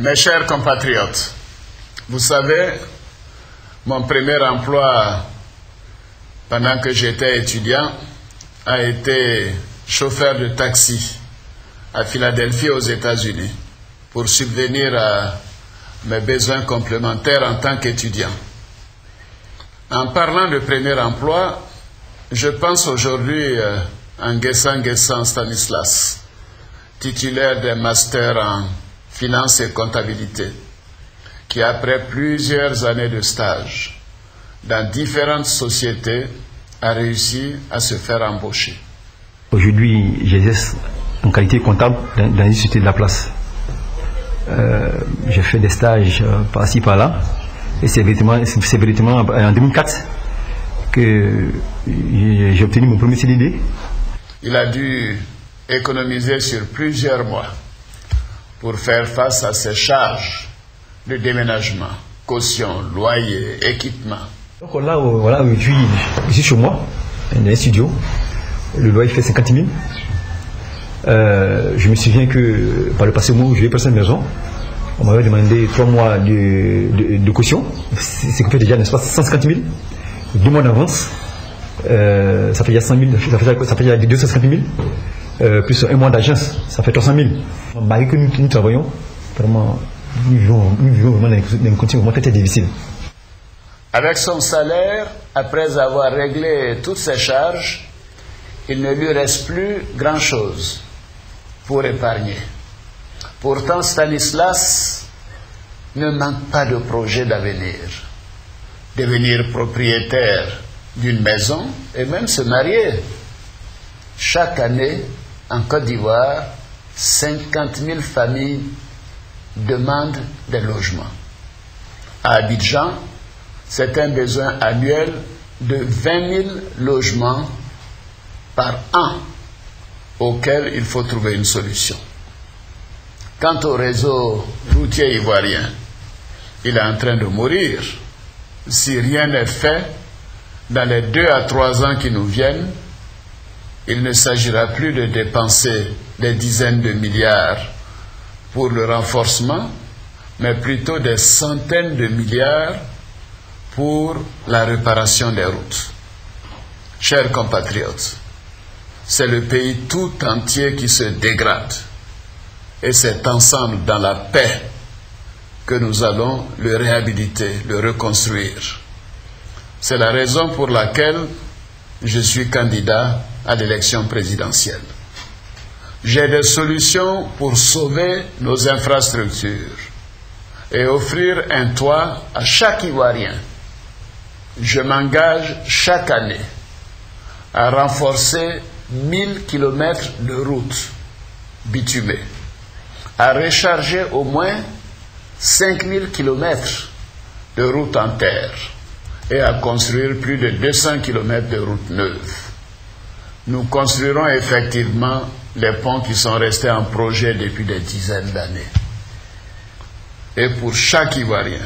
Mes chers compatriotes, vous savez, mon premier emploi pendant que j'étais étudiant a été chauffeur de taxi à Philadelphie aux États-Unis pour subvenir à mes besoins complémentaires en tant qu'étudiant. En parlant de premier emploi, je pense aujourd'hui à Nguessan Stanislas, titulaire d'un master en finance et comptabilité, qui après plusieurs années de stage dans différentes sociétés a réussi à se faire embaucher. Aujourd'hui, j'exerce en qualité comptable dans une société de la place. J'ai fait des stages par-ci par-là, et c'est véritablement en 2004 que j'ai obtenu mon premier CDD. Il a dû économiser sur plusieurs mois pour faire face à ses charges de déménagement, caution, loyer, équipement. Donc là, voilà, je suis chez moi, dans un studio. Le loyer fait 50 000. Je me souviens que par le passé, moi, je vais passer une maison. On m'avait demandé 3 mois de caution, ce qui fait déjà, n'est-ce pas, 150 000. 2 mois d'avance, ça fait déjà 100 000, ça fait déjà 250 000. Plus 1 mois d'agence, ça fait 300 000. Malgré que nous travaillons, vraiment, nous vivons vraiment dans une condition vraiment très difficile. Avec son salaire, après avoir réglé toutes ses charges, il ne lui reste plus grand-chose pour épargner. Pourtant, Stanislas ne manque pas de projet d'avenir. Devenir propriétaire d'une maison et même se marier. Chaque année, en Côte d'Ivoire, 50 000 familles demandent des logements. À Abidjan, c'est un besoin annuel de 20 000 logements par an auquel il faut trouver une solution. Quant au réseau routier ivoirien, il est en train de mourir. Si rien n'est fait, dans les 2 à 3 ans qui nous viennent, il ne s'agira plus de dépenser des dizaines de milliards pour le renforcement, mais plutôt des centaines de milliards pour la réparation des routes. Chers compatriotes, c'est le pays tout entier qui se dégrade. Et c'est ensemble, dans la paix, que nous allons le réhabiliter, le reconstruire. C'est la raison pour laquelle je suis candidat à l'élection présidentielle. J'ai des solutions pour sauver nos infrastructures et offrir un toit à chaque Ivoirien. Je m'engage chaque année à renforcer 1000 km de routes bitumées, à recharger au moins 5000 km de routes en terre et à construire plus de 200 km de routes neuves. Nous construirons effectivement les ponts qui sont restés en projet depuis des dizaines d'années. Et pour chaque Ivoirien,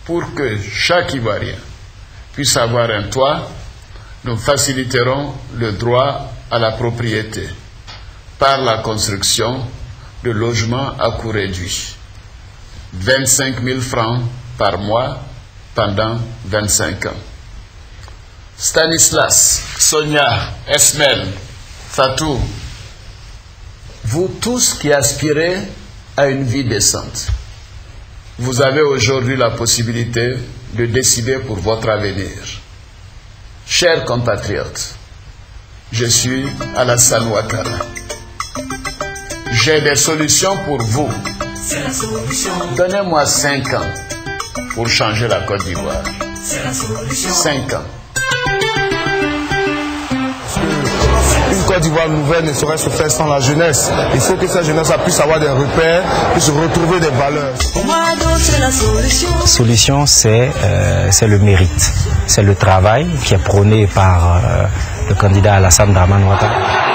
pour que chaque Ivoirien puisse avoir un toit, nous faciliterons le droit à la propriété par la construction de logements à coût réduit. 25 000 francs par mois pendant 25 ans. Stanislas, Sonia, Esmel, Fatou, vous tous qui aspirez à une vie décente, vous avez aujourd'hui la possibilité de décider pour votre avenir. Chers compatriotes, je suis Alassane Ouattara. J'ai des solutions pour vous. Donnez-moi 5 ans pour changer la Côte d'Ivoire. 5 ans. Une Côte d'Ivoire nouvelle ne saurait se faire sans la jeunesse. Il faut que cette jeunesse puisse avoir des repères, puisse retrouver des valeurs. La solution, c'est le mérite. C'est le travail qui est prôné par le candidat Alassane Dramane Ouattara.